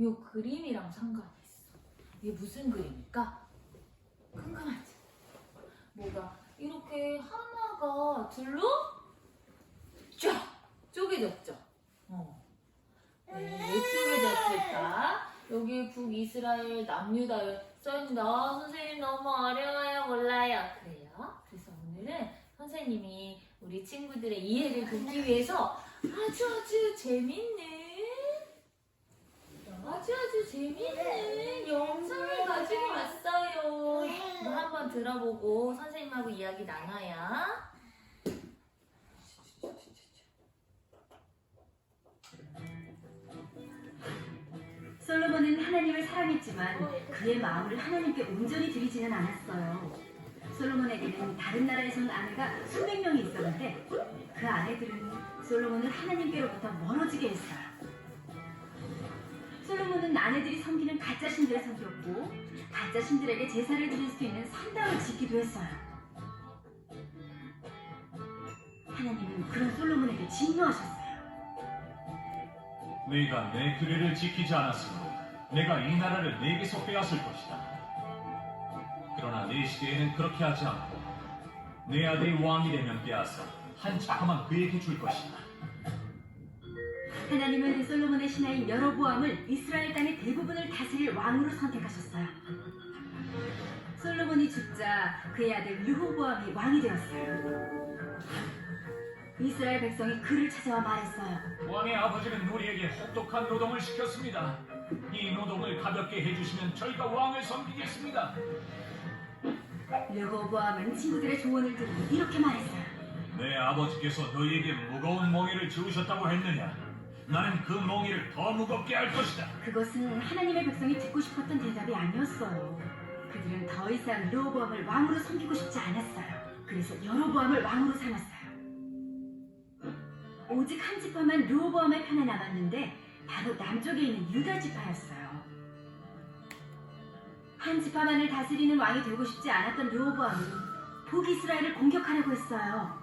요 그림이랑 상관이 있어. 이게 무슨 그림일까? 궁금하지? 뭐가 이렇게 하나가 둘로 쫙 쪼개졌죠? 네, 왜 쪼개졌을까? 여기 북이스라엘 남유다 써있는데 선생님 너무 어려워요. 몰라요. 그래요? 그래서 오늘은 선생님이 우리 친구들의 이해를 돕기 위해서 아주 재밌는 영상을 가지고 왔어요. 이거 한번 들어보고 선생님하고 이야기 나눠요. 솔로몬은 하나님을 사랑했지만 그의 마음을 하나님께 온전히 드리지는 않았어요. 솔로몬에게는 다른 나라에서 온 아내가 수백 명이 있었는데 그 아내들은 솔로몬을 하나님께로부터 멀어지게 했어요. 솔로몬은 아내들이 섬기는 가짜 신들을 섬겼고 가짜 신들에게 제사를 드릴 수 있는 산당을 짓기도 했어요. 하나님은 그런 솔로몬에게 진노하셨어요. 네가 내 규례를 지키지 않았으므로 내가 이 나라를 네게서 빼앗을 것이다. 그러나 내 시대에는 그렇게 하지 않고 내 아들이 왕이 되면 빼앗아 한 자그만 그에게 줄 것이다. 하나님은 솔로몬의 신하인 여로보암을 이스라엘 땅의 대부분을 다스릴 왕으로 선택하셨어요. 솔로몬이 죽자 그의 아들 르호보암이 왕이 되었어요. 이스라엘 백성이 그를 찾아와 말했어요. 왕의 아버지는 우리에게 혹독한 노동을 시켰습니다. 이 노동을 가볍게 해주시면 저희가 왕을 섬기겠습니다. 르호보암은 친구들의 조언을 듣고 이렇게 말했어요. 내 아버지께서 너희에게 무거운 몽에를 지우셨다고 했느냐? 나는 그 몽에를 더 무겁게 할 것이다. 그것은 하나님의 백성이 듣고 싶었던 대답이 아니었어요. 그들은 더 이상 르호보암을 왕으로 섬기고 싶지 않았어요. 그래서 여로보암을 왕으로 삼았어요. 오직 한 지파만 르호보암의 편에 남았는데 바로 남쪽에 있는 유다 지파였어요. 한 지파만을 다스리는 왕이 되고 싶지 않았던 르호보암은 북이스라엘을 공격하려고 했어요.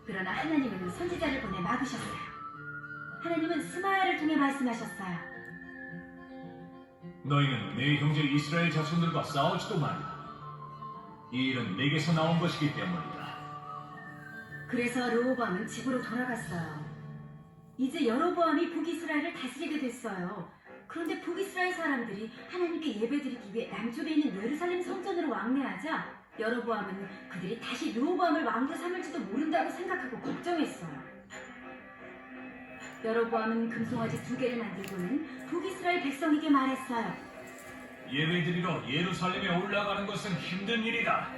그러나 하나님은 선지자를 보내 막으셨어요. 하나님은 스마야를 통해 말씀하셨어요. 너희는 내 형제 이스라엘 자손들과 싸우지도 말라. 이 일은 내게서 나온 것이기 때문이다. 그래서 르호보암은 집으로 돌아갔어요. 이제 여로보암이 북이스라엘을 다스리게 됐어요. 그런데 북이스라엘 사람들이 하나님께 예배드리기 위해 남쪽에 있는 예루살렘 성전으로 왕래하자 여로보암은 그들이 다시 르호보암을 왕으로 삼을지도 모른다고 생각하고 걱정했어요. 여로보암은 금송아지 2개를 만들고는 북이스라엘 백성에게 말했어요. 예배드리러 예루살렘에 올라가는 것은 힘든 일이다.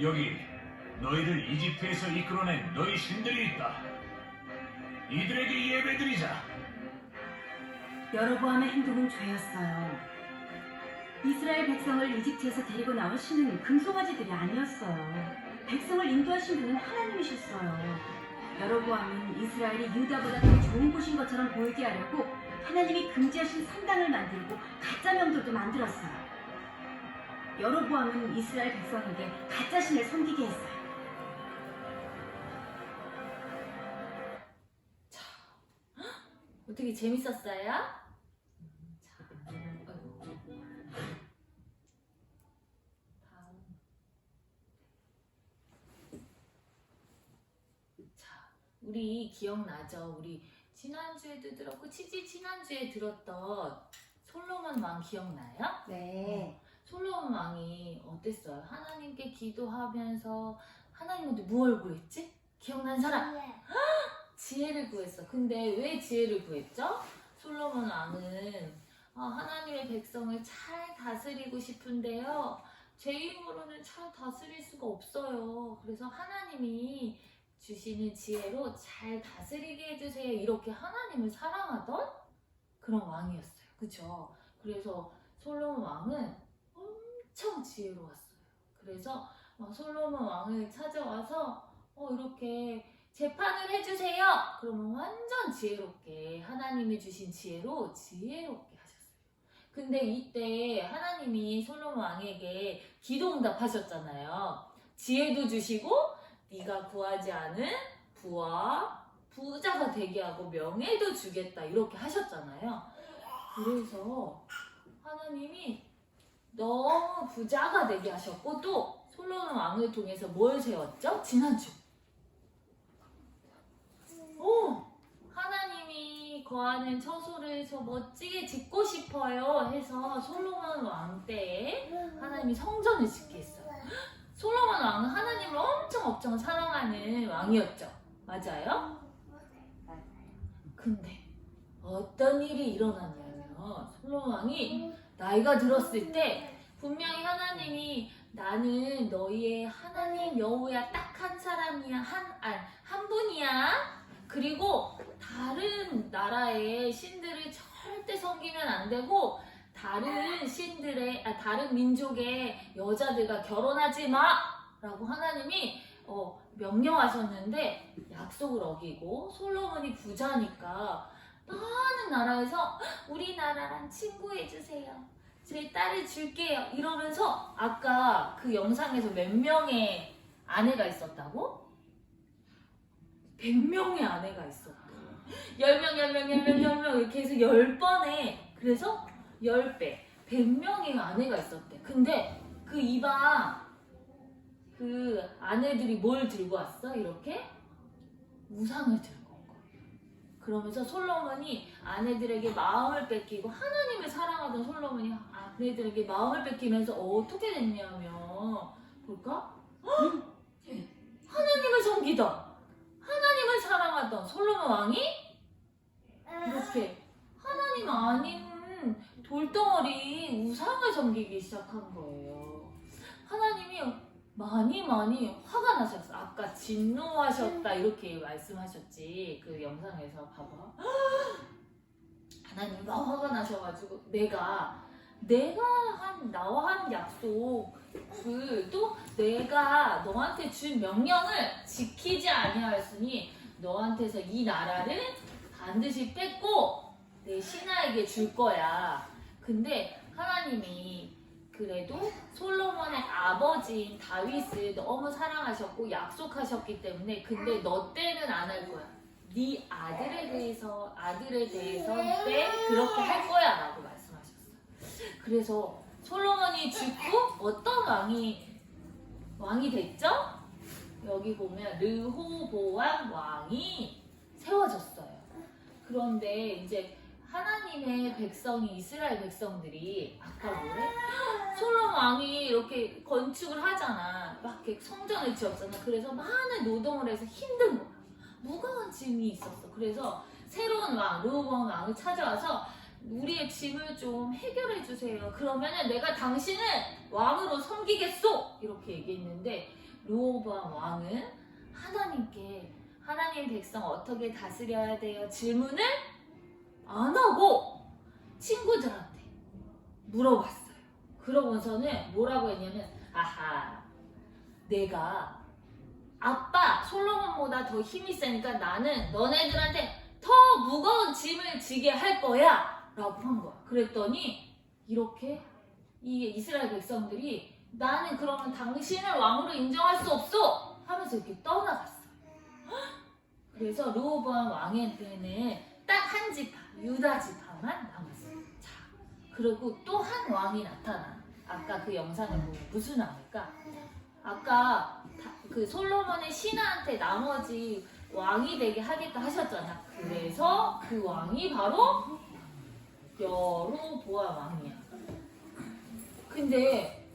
여기 너희를 이집트에서 이끌어낸 너희 신들이 있다. 이들에게 예배드리자. 여로보암의 행동은 죄였어요. 이스라엘 백성을 이집트에서 데리고 나온 신은 금송아지들이 아니었어요. 백성을 인도하신 분은 하나님이셨어요. 여로보암은 이스라엘이 유다보다 더 좋은 곳인 것처럼 보이게 하려고 하나님이 금지하신 산당을 만들고 가짜 명돌도 만들었어요. 여로보암은 이스라엘 백성에게 가짜 신을 섬기게 했어요. 어떻게 재밌었어요? 자, 다음. 자, 우리 기억나죠? 우리 지난주에도 들었고 지난주에 들었던 솔로몬 왕 기억나요? 네. 솔로몬 왕이 어땠어요? 하나님께 기도하면서 하나님한테 무엇을 구했지? 기억나는 사람? 지혜를 구했어. 근데 왜 지혜를 구했죠? 솔로몬 왕은 하나님의 백성을 잘 다스리고 싶은데요. 제 힘으로는 잘 다스릴 수가 없어요. 그래서 하나님이 주시는 지혜로 잘 다스리게 해주세요. 이렇게 하나님을 사랑하던 그런 왕이었어요. 그쵸? 그래서 솔로몬 왕은 엄청 지혜로웠어요. 그래서 솔로몬 왕을 찾아와서 이렇게 재판을 해주세요. 그러면 완전 지혜롭게 하나님이 주신 지혜로 지혜롭게 하셨어요. 근데 이때 하나님이 솔로몬 왕에게 기도 응답하셨잖아요. 지혜도 주시고 네가 구하지 않은 부와 부자가 되게 하고 명예도 주겠다 이렇게 하셨잖아요. 그래서 하나님이 너무 부자가 되게 하셨고 또 솔로몬 왕을 통해서 뭘 세웠죠? 지난주 하나님이 거하는 처소를 저 멋지게 짓고 싶어요 해서 솔로몬 왕 때에 하나님이 성전을 짓게 했어요. 솔로몬 왕은 하나님을 엄청 사랑하는 왕이었죠. 맞아요? 근데 어떤 일이 일어났냐면 솔로몬 왕이 나이가 들었을 때 분명히 하나님이 나는 너희의 하나님 여호와야 딱 한 사람이야 한 분이야. 그리고 다른 나라의 신들을 절대 섬기면 안 되고 다른 신들의 다른 민족의 여자들과 결혼하지 마라고 하나님이 명령하셨는데 약속을 어기고 솔로몬이 부자니까 많은 나라에서 우리 나라랑 친구해주세요. 제 딸을 줄게요. 이러면서 아까 그 영상에서 몇 명의 아내가 있었다고? 100명의 아내가 있었대. 10명 이렇게 해서 10번에 그래서 10배 100명의 아내가 있었대. 근데 그 이방 그 아내들이 뭘 들고 왔어? 이렇게 우상을 들고 온 거예요. 그러면서 솔로몬이 아내들에게 마음을 뺏기고 하나님을 사랑하던 솔로몬이 아내들에게 마음을 뺏기면서 어떻게 됐냐면 볼까? 하나님을 섬기던 하나님을 사랑하던 솔로몬 왕이 이렇게 하나님 아닌 돌덩어리 우상을 섬기기 시작한 거예요. 하나님이 많이 화가 나셨어. 아까 진노하셨다 이렇게 말씀하셨지. 그 영상에서 봐봐. 하나님 막 화가 나셔가지고 나와 한 약속을 또 내가 너한테 준 명령을 지키지 아니하였으니 너한테서 이 나라를 반드시 뺏고 내 신하에게 줄 거야. 근데 하나님이 그래도 솔로몬의 아버지인 다윗을 너무 사랑하셨고 약속하셨기 때문에 근데 너 때는 안 할 거야. 네 아들에 대해서 그렇게 할 거야 라고 말씀하셨어요. 그래서 솔로몬이 죽고 어떤 왕이 됐죠? 여기 보면 르호보암 왕이 세워졌어요. 그런데 이제 하나님의 백성이 이스라엘 백성들이 아까 뭐래? 솔로몬 왕이 이렇게 건축을 하잖아. 막 이렇게 성전을 지었잖아. 그래서 많은 노동을 해서 힘든 거야. 무거운 짐이 있었어. 그래서 새로운 왕, 르호보암 왕을 찾아와서 우리의 짐을 좀 해결해 주세요. 그러면은 내가 당신을 왕으로 섬기겠소. 이렇게 얘기했는데 르호보암 왕은 하나님께 하나님 백성 어떻게 다스려야 돼요? 질문을 안 하고 친구들한테 물어봤어요. 그러고서는 뭐라고 했냐면 내가 아빠 솔로몬보다 더 힘이 세니까 나는 너네들한테 더 무거운 짐을 지게 할 거야 라고 한 거야. 그랬더니 이렇게 이 이스라엘 백성들이 나는 그러면 당신을 왕으로 인정할 수 없어 하면서 이렇게 떠나갔어. 그래서 르호보암 왕한테는 딱 한 지파 유다 지파만 남았어. 자, 그리고 또 한 왕이 나타나. 아까 그 영상을 보면 무슨 왕일까? 아까 그 솔로몬의 신하한테 나머지 왕이 되게 하겠다 하셨잖아. 그래서 그 왕이 바로 여로보암 왕이야. 근데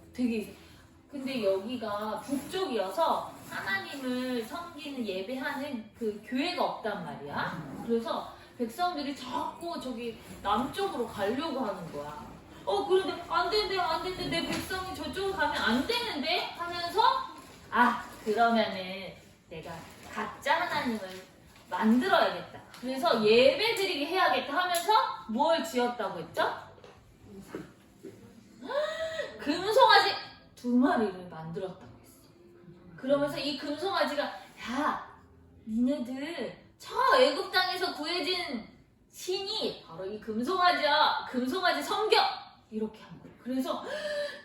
여기가 북쪽이어서 하나님을 섬기는 예배하는 그 교회가 없단 말이야. 그래서 백성들이 자꾸 저기 남쪽으로 가려고 하는 거야. 그런데 안 되는데 내 백성이 저쪽으로 가면 안 되는데 하면서 그러면은 내가 가짜 하나님을 만들어야겠다. 그래서 예배 드리게 해야겠다 하면서 뭘 지었다고 했죠? 금송아지 2마리를 만들었다고 했어. 그러면서 이 금송아지가 니네들 저 애굽 땅에서 구해진 신이 바로 이 금송아지야. 금송아지 섬겨. 이렇게 한 거예요. 그래서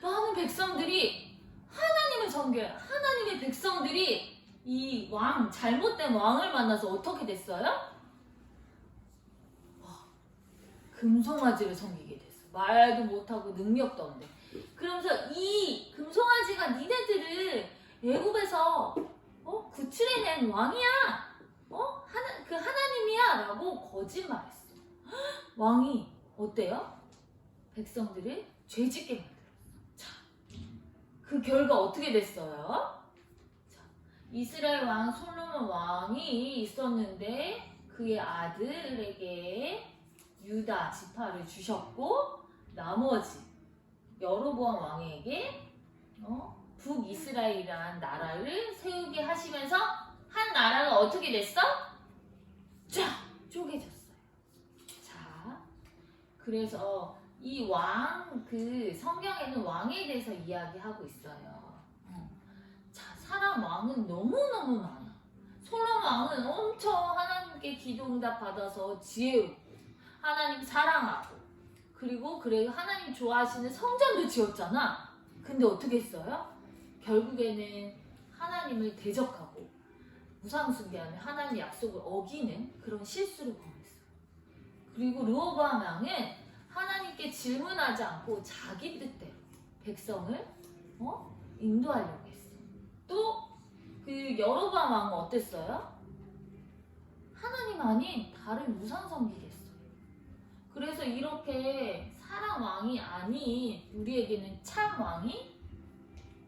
많은 백성들이 하나님을 섬겨요. 하나님의 백성들이 이 잘못된 왕을 만나서 어떻게 됐어요? 금송아지를 섬기게 됐어. 말도 못하고 능력도 없는데. 그러면서 이 금송아지가 니네들을 애굽에서 구출해낸 왕이야. 그 하나님이야. 라고 거짓말했어. 왕이 어때요? 백성들을 죄짓게 만들었어. 자, 그 결과 어떻게 됐어요? 자, 이스라엘 왕 솔로몬 왕이 있었는데 그의 아들에게 유다 지파를 주셨고 나머지 여로보암 왕에게 북이스라엘이라는 나라를 세우게 하시면서 한 나라가 어떻게 됐어? 쫙 쪼개졌어요. 자, 그래서 이 성경에는 왕에 대해서 이야기하고 있어요. 자, 사람 왕은 너무너무 많아. 솔로몬 왕은 엄청 하나님께 기도응답 받아서 지혜롭고 하나님 사랑하고 그리고 하나님 좋아하시는 성전도 지었잖아. 근데 어떻게 했어요? 결국에는 하나님을 대적하고 우상숭배하는 하나님의 약속을 어기는 그런 실수를 범했어요. 그리고 르호보암 왕은 하나님께 질문하지 않고 자기 뜻대로 백성을 인도하려고 했어. 또 그 여로보암 왕은 어땠어요? 하나님 아닌 다른 우상 섬기게 했어요. 그래서 이렇게 사람 왕이 아닌 우리에게는 참 왕이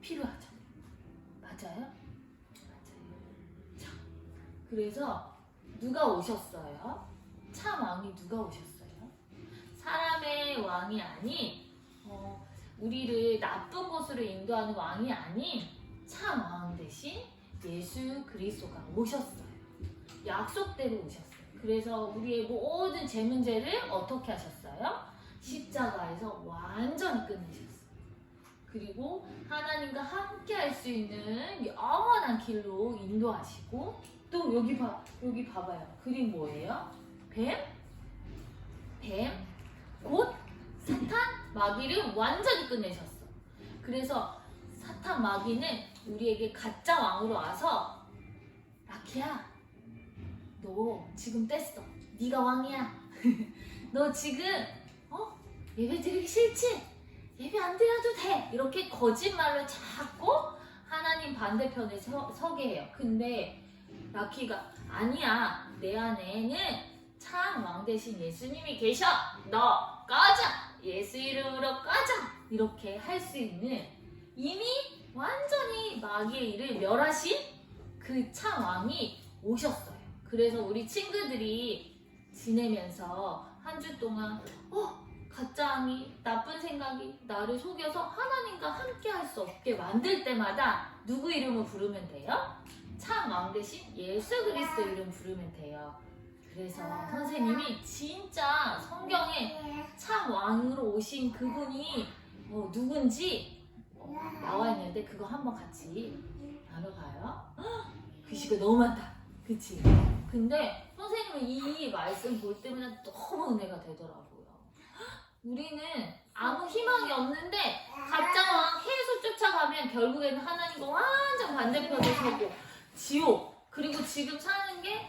필요하잖아요. 맞아요? 맞아요. 자, 그래서 누가 오셨어요? 참 왕이 누가 오셨어요? 사람의 왕이 아닌 우리를 나쁜 곳으로 인도하는 왕이 아닌 참 왕 대신 예수 그리스도가 오셨어요. 약속대로 오셨어요. 그래서 우리의 모든 제 문제를 어떻게 하셨어요? 십자가에서 완전히 끝내셨어요. 그리고 하나님과 함께 할 수 있는 영원한 길로 인도하시고 또 여기 봐봐요. 그림 뭐예요? 뱀, 곧 사탄, 마귀를 완전히 끝내셨어. 그래서 사탄, 마귀는 우리에게 가짜 왕으로 와서 라키야, 너 지금 뗐어. 네가 왕이야. 너 지금 예배 드리기 싫지? 예배 안 드려도 돼. 이렇게 거짓말로 자꾸 하나님 반대편에 서게 해요. 근데 라키가 아니야. 내 안에는 참 왕 대신 예수님이 계셔. 너 꺼져. 예수 이름으로 꺼져. 이렇게 할 수 있는 이미 완전히 마귀의 일을 멸하신 그 참 왕이 오셨어요. 그래서 우리 친구들이 지내면서 한 주 동안 가짜 왕이 나쁜 생각이 나를 속여서 하나님과 함께 할 수 없게 만들 때마다 누구 이름을 부르면 돼요? 참 왕 대신 예수 그리스도 이름 부르면 돼요. 그래서 선생님이 진짜 성경에 참 왕으로 오신 그분이 누군지 나와 있는데 그거 한번 같이 나눠봐요. 글씨가 너무 많다. 그치? 근데 선생님은 이 말씀 볼 때마다 너무 은혜가 되더라고요. 우리는 아무 희망이 없는데 가짜 왕 계속 쫓아가면 결국에는 하나님과 완전 반대편에 서고 지옥, 그리고 지금 사는 게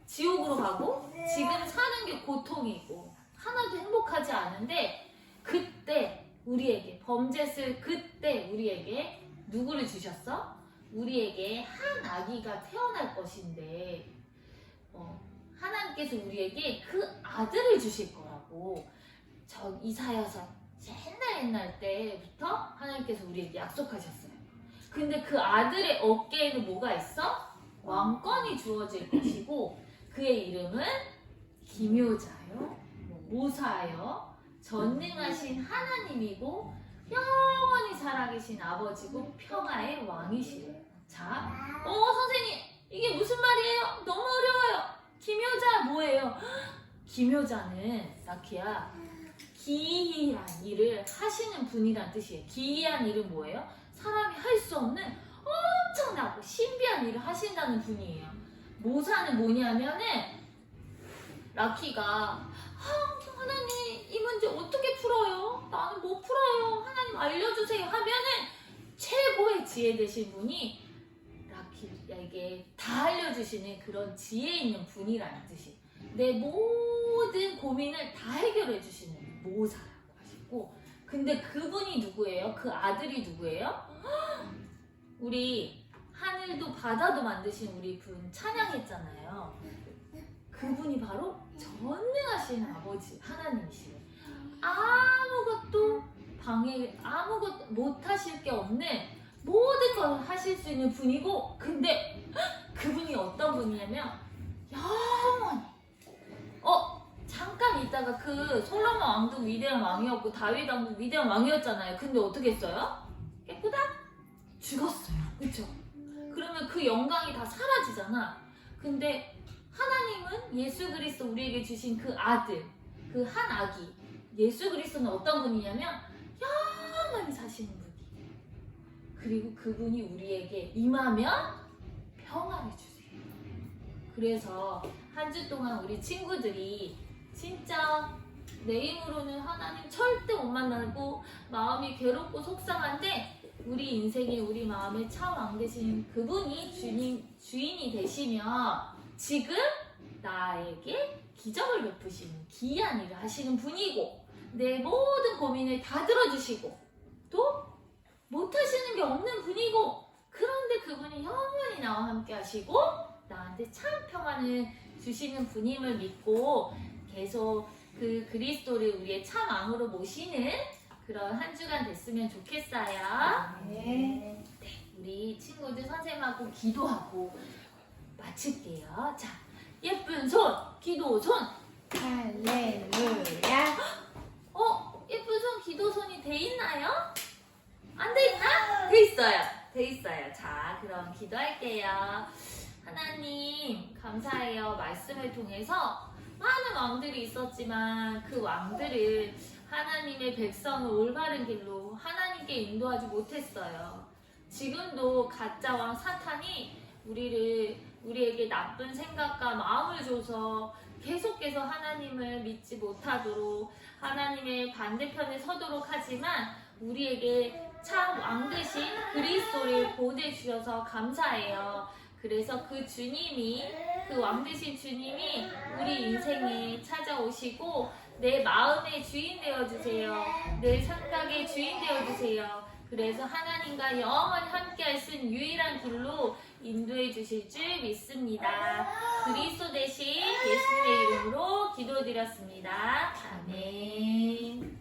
지옥으로 가고 지금 사는 게 고통이고 하나도 행복하지 않은데 그때 우리에게 범죄를 그때 우리에게 누구를 주셨어? 우리에게 한 아기가 태어날 것인데 하나님께서 우리에게 그 아들을 주실 거라고 저 이사야서 옛날 때부터 하나님께서 우리에게 약속하셨어요. 근데 그 아들의 어깨에는 뭐가 있어? 왕권이 주어질 것이고 그의 이름은 기묘자요, 모사요, 전능하신 하나님이고 영원히 살아계신 아버지고 평화의 왕이시래요. 자, 선생님 이게 무슨 말이에요? 너무 어려워요. 기묘자 뭐예요? 기묘자는 라키야 기이한 일을 하시는 분이란 뜻이에요. 기이한 일은 뭐예요? 사람이 할 수 없는 엄청나고 신비한 일을 하신다는 분이에요. 모사는 뭐냐면은 라키가 하나님 이 문제 어떻게 풀어요? 나는 못 풀어요. 하나님 알려주세요 하면은 최고의 지혜 되신 분이 라키에게 우리에게 다 알려주시는 그런 지혜 있는 분이라는 뜻이. 내 모든 고민을 다 해결해 주시는 모사라고 하시고, 근데 그분이 누구예요? 그 아들이 누구예요? 우리 하늘도 바다도 만드신 우리 분 찬양했잖아요. 그분이 바로 전능하신 아버지 하나님이시래요. 아무것도 못하실 게 없는 모든 걸 하실 수 있는 분이고, 근데 그분이 어떤 분이냐면 영원히 잠깐 있다가 그 솔로몬 왕도 위대한 왕이었고 다윗 왕도 위대한 왕이었잖아요. 근데 어떻게 했어요? 깨끗다 죽었어요. 그쵸? 그러면 그 영광이 다 사라지잖아. 근데 하나님은 예수 그리스도 우리에게 주신 그 아들, 그 한 아기 예수 그리스도는 어떤 분이냐면 영원히 사시는 분이. 그리고 그분이 우리에게 임하면 평화를 주세요. 그래서 한 주 동안 우리 친구들이 진짜 내 힘으로는 하나님 절대 못 만나고 마음이 괴롭고 속상한데, 우리 인생에 우리 마음에 참 왕 되신 그분이 주인이 되시면 지금 나에게 기적을 베푸시는 귀한 일을 하시는 분이고, 내 모든 고민을 다 들어주시고 또 못하시는 게 없는 분이고, 그런데 그분이 영원히 나와 함께 하시고 나한테 참 평안을 주시는 분임을 믿고 계속 그 그리스도를 우리의 참 왕으로 모시는 그런 한 주간 됐으면 좋겠어요. 네. 우리 친구들 선생님하고 기도하고 마칠게요. 자, 예쁜 손, 기도 손. 할렐루야. 예쁜 손, 기도 손이 돼 있나요? 안 돼 있나? 돼 있어요. 돼 있어요. 자, 그럼 기도할게요. 하나님, 감사해요. 말씀을 통해서 많은 왕들이 있었지만 그 왕들을 하나님의 백성을 올바른 길로 하나님께 인도하지 못했어요. 지금도 가짜 왕 사탄이 우리에게 나쁜 생각과 마음을 줘서 계속해서 하나님을 믿지 못하도록 하나님의 반대편에 서도록 하지만, 우리에게 참 왕 되신 그리스도를 보내주셔서 감사해요. 그래서 그 주님이, 그 왕 되신 주님이 우리 인생에 찾아오시고 내 마음의 주인 되어주세요. 내 생각의 주인 되어주세요. 그래서 하나님과 영원히 함께할 수 있는 유일한 길로 인도해 주실 줄 믿습니다. 그리스도 대신 예수님의 이름으로 기도드렸습니다. 아멘.